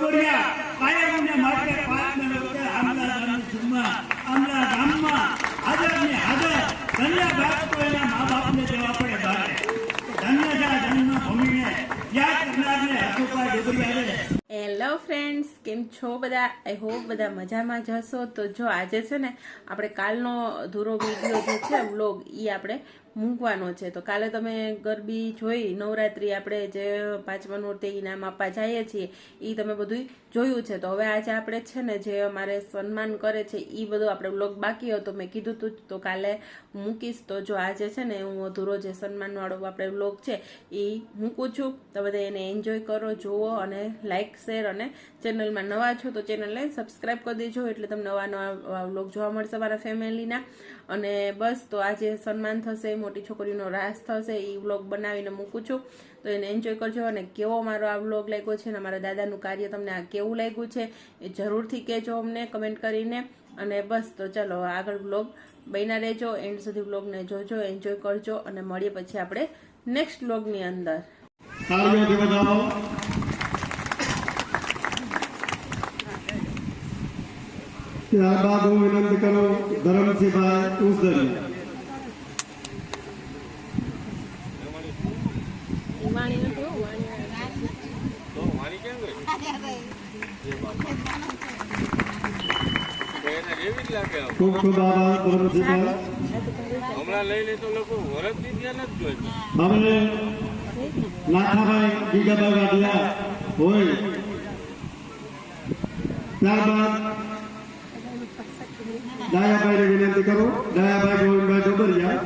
ડોબરિયા કાયમને માટે પાંચને વખતે આમલા ગામની સીમમાં આમલા ગામમાં હાજરની હાજર ધન્ય બાપ તો એના મા બાપને દેવા પડે બારે ધન્ય છે જન્મભૂમિને યાદ કરનારને હસુભાઈ ડોબરિયાને. હેલો ફ્રેન્ડ્સ, કેમ છો બધા? આઈ હોપ બધા મજામાં જ હશો. તો જો આજે છે ને આપણે કાલનો અધૂરો વિડીયો જે છે વ્લોગ એ આપણે મૂકવાનો છે. તો કાલે તમે ગરબી જોઈ, નવરાત્રી આપણે જે પાંચમા નોરતે ઇનામ આપવા જઈએ છીએ એ તમે બધું જોયું છે. તો હવે આજે આપણે છે ને જે અમારે સન્માન કરે છે એ બધું આપણે વ્લોગ બાકી હતો, મેં કીધું તું તો કાલે મૂકીશ. તો જો આજે છે ને હું અધૂરો જે સન્માનવાળો આપણે વ્લોગ છે એ મૂકું છું. તો બધા એને એન્જોય કરો, જુઓ અને લાઈક શેર અને ચેનલમાં નવા છો તો ચેનલને સબસ્ક્રાઈબ કરી દેજો, એટલે તમને નવા નવા વ્લોગ જોવા મળશે મારા ફેમિલીના. અને બસ તો આજે સન્માન થશે, મોટી છોકરીનો રાસ થશે, એ વ્લોગ બનાવીને મૂકું છું. તો એને એન્જોય કરજો. અને કેવો મારો આ વ્લોગ લાગ્યો છે અને મારા દાદાનું કાર્ય તમને આ કેવું લાગ્યું છે એ જરૂરથી કહેજો અમને કમેન્ટ કરીને. અને બસ તો ચાલો આગળ વ્લોગ બન્યા રહેજો, એન્ડ સુધી વ્લોગને જોજો, એન્જોય કરજો અને મળીએ પછી આપણે નેક્સ્ટ વ્લોગની અંદર. ત્યારબાદ હું વિનંતી કરું ધરમસિંહભાઈ ઉસદરિયા. ખૂબ ખૂબ આભાર ધરમસિંહભાઈ. હમણાં લઈ લે તો લોકો વરદ ની ધ્યાન જ જોઈ. હવે નાથાભાઈ ગીગાભાઈ વાડિયા હોય, ત્યારબાદ ડાયાભાઈને વિનંતી કરું, ડાયાભાઈ ગોવિંદભાઈ ડોબરિયા.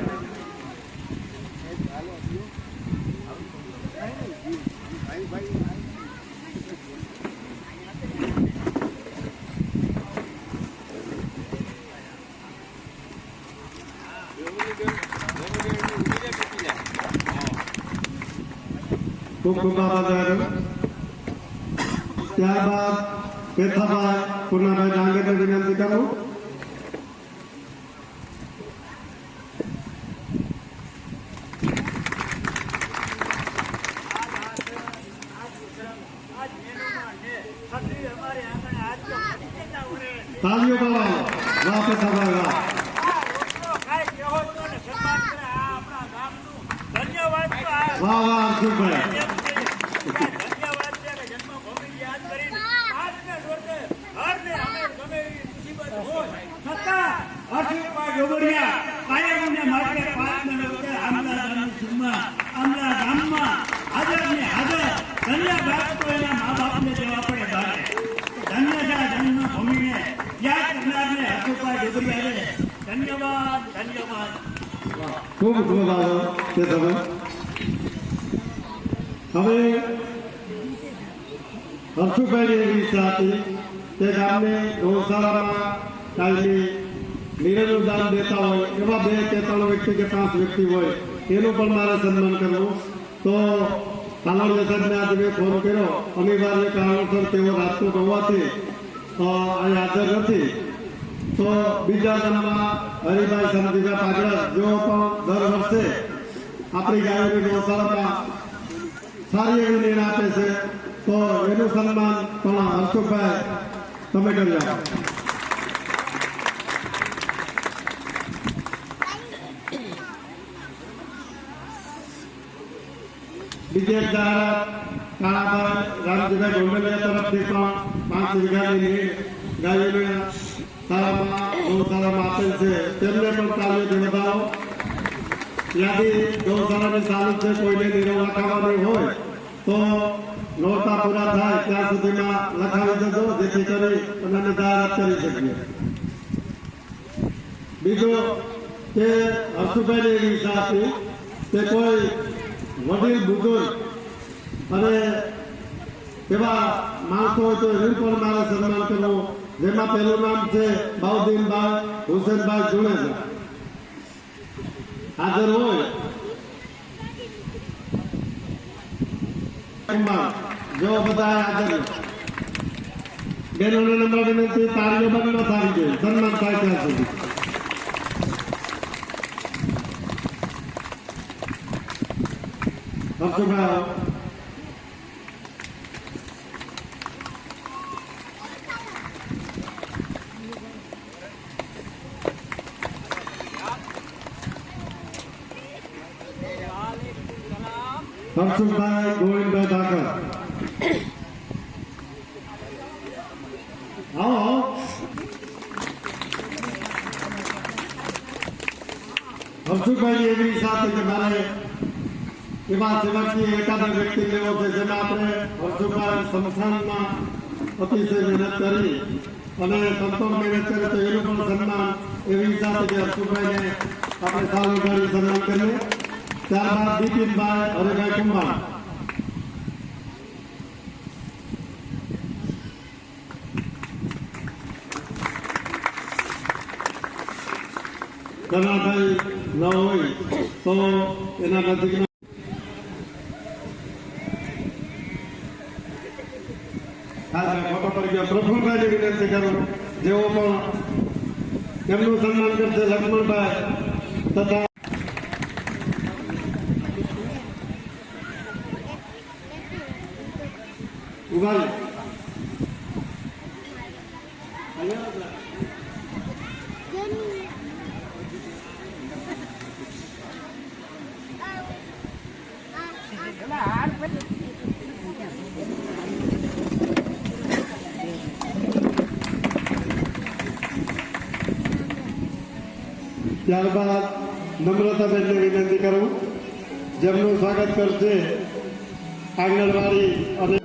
ખૂબ ખૂબ આભાર. ત્યારબાદ પેથાભાઈ પૂર્ણાભાઈ ડાંગરને વિનંતી કરું. તાલીઓ બોલાવો. વાહ પેથાભાઈ વાહ. વાહ વાહ અર્જુનભાઈ. ડોબરિયા કાયમને માટે પાંચને વખતે આમલા ગામની સીમમાં આમલા ગામમાં હાજરની હાજર ધન્ય બાપ તો એના મા બાપને દેવા પડે બારે ધન્ય છે જન્મભૂમિને યાદ કરનારને હસુભાઈ ડોબરિયાને ધન્યવાદ ધન્યવાદ. ખૂબ ખૂબ આભાર પેથાભાઈ. હવે હર્ષુભાઈની એવી ઈચ્છા હતી કે ગામને ગૌશાળામાં કાયમી નિરેનું દાન દેતા હોય એવા 2 કે 3 વ્યક્તિ કે 5 વ્યક્તિ હોય એનું પણ મારે સન્માન કરવું. તો કાલાણીયા સાહેબને આજે મેં ફોન કર્યો, અનિવાર્ય કારણોસર તેઓ રાજકોટ હોવાથી અહીં હાજર નથી. તો બીજા ગામમાં હરિભાઈ સમજીભાઈ પાગડા જેઓ પણ દર વર્ષે આપણી ગાયોની ગૌશાળામાં સારી એવી નીણ આપે છે, તો એનું સન્માન પણ હર્ષુભાઈ તમે કરી આપો. બીજે એક કાળાભાઈ રામજીભાઈ ગોંડલિયા તરફથી પણ 5 વીઘાની નીણ ગાયોને ગૌશાળામાં આપેલ છે, તેમને પણ તાલીઓથી વધાવો. ત્યાંથી ગૌશાળાની ચાલુ છે, કોઈને નિરોગા ખાવાની હોય તો નોરતા પૂરા થાય ત્યાં સુધીમાં લખાવી દેજો, જેથી કરી અને જાહેરાત કરી શકીએ. બીજું કે હર્ષુભાઈની એવી ઈચ્છા હતી કે કોઈ વડીલ બુઝુર્ગ અને એવા માણસો હોય તો એનું પણ મારે સન્માન કરવું, જેમાં પહેલું નામ છે બાઉદ્દીનભાઈ હુસેનભાઈ જુણેજા. હાજર હોય જો બધા હાજર બેનોને નંબર વિનંતી, તાળીઓ બંધ ન થવી જોઈએ, સન્માન થાય ત્યાં સુધી. હર્ષુભાઈ હર્ષુભાઈ ગોવિંદભાઈ ઠાકર. આવો હર્ષુભાઈ એવી ઈચ્છા હતી કે મારે એવા સેવકીય એકાદ વ્યક્તિ લેવો છે જેમાં આપણે હર્ષુભાઈ સંસ્થાનમાં અતિશય મહેનત કરી અને સંતોષ મહેનત કરે તો એનું પણ સન્માન એવી ઈચ્છા હતી કે હર્ષુભાઈને આપણે સાલ ઉગાડી સન્માન કરીએ. ત્યારબાદ બિપિનભાઈ હરિભાઈ કુંભાર. કનાભાઈ ન હોય તો એના નજીકના ફોટો પર ગયો પ્રફુલભાઈની વિનંતી કરું જેઓ પણ એમનું સન્માન કરશે. લક્ષ્મણભાઈ તથા ઉભાઈ ત્યારબાદ નમ્રતાબેનને વિનંતી કરું જેમનું સ્વાગત કરશે આંગણવાડી અને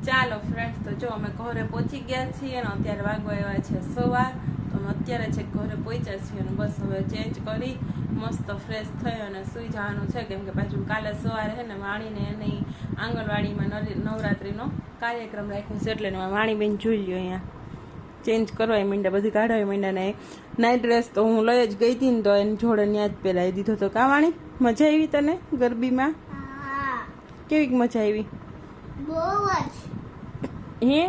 ચાલો ફ્રેન્ડ્સ, તો જો અમે ઘરે પહોંચી ગયા છીએ અને અત્યારે વાગવા આવ્યા છે 9:15. તો અમે અત્યારે છે ઘરે પહોંચ્યા છીએ અને બસ હવે ચેન્જ કરી મસ્ત ફ્રેશ થઈ અને સૂઈ જવાનું છે, કેમ કે પાછું કાલે સવારે છે ને વાણીને એની આંગણવાડીમાં નવરાત્રિનો કાર્યક્રમ રાખ્યો છે, એટલે વાણીબેન જોઈ લ્યો અહીંયા ચેન્જ કરવા મીંડા, બધી કાઢવા મીંડા ને નાઇટ ડ્રેસ તો હું લઈ જ ગઈ હતી ને, તો એની જોડે ત્યાં જ પહેરાવી દીધો તો. કા વાણી, મજા આવી તને ગરબીમાં? કેવી મજા આવી? હે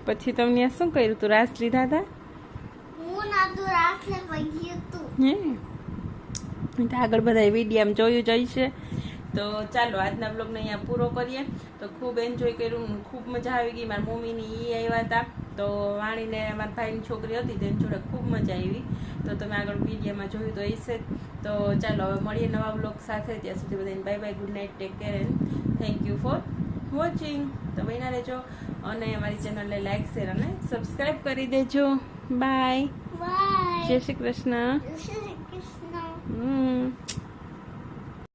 પછી તમને શું કર્યું તું? રાસ લીધા હતા? હે આગળ બધા વિડીયો જોયું જઈશે. તો ચાલો આજના બ્લોગને અહીંયા પૂરો કરીએ. તો ખૂબ એન્જોય કર્યું, ખૂબ મજા આવી ગઈ. મારા મમ્મીની ઈ આવ્યા હતા, તો વાણીને મારા ભાઈની છોકરી હતી તેની જોડે ખૂબ મજા આવી. તો તમે આગળ વિડીયોમાં જોયું તો હશે. તો ચાલો હવે મળીએ નવા બ્લોગ સાથે. ત્યાં સુધી બધાને bye bye, good night, take care and thank you for watching. તો બન્યા રહેજો અને અમારી ચેનલને લાઈક, શેર અને સબસ્ક્રાઈબ કરી દેજો. બાય, જય શ્રી કૃષ્ણ.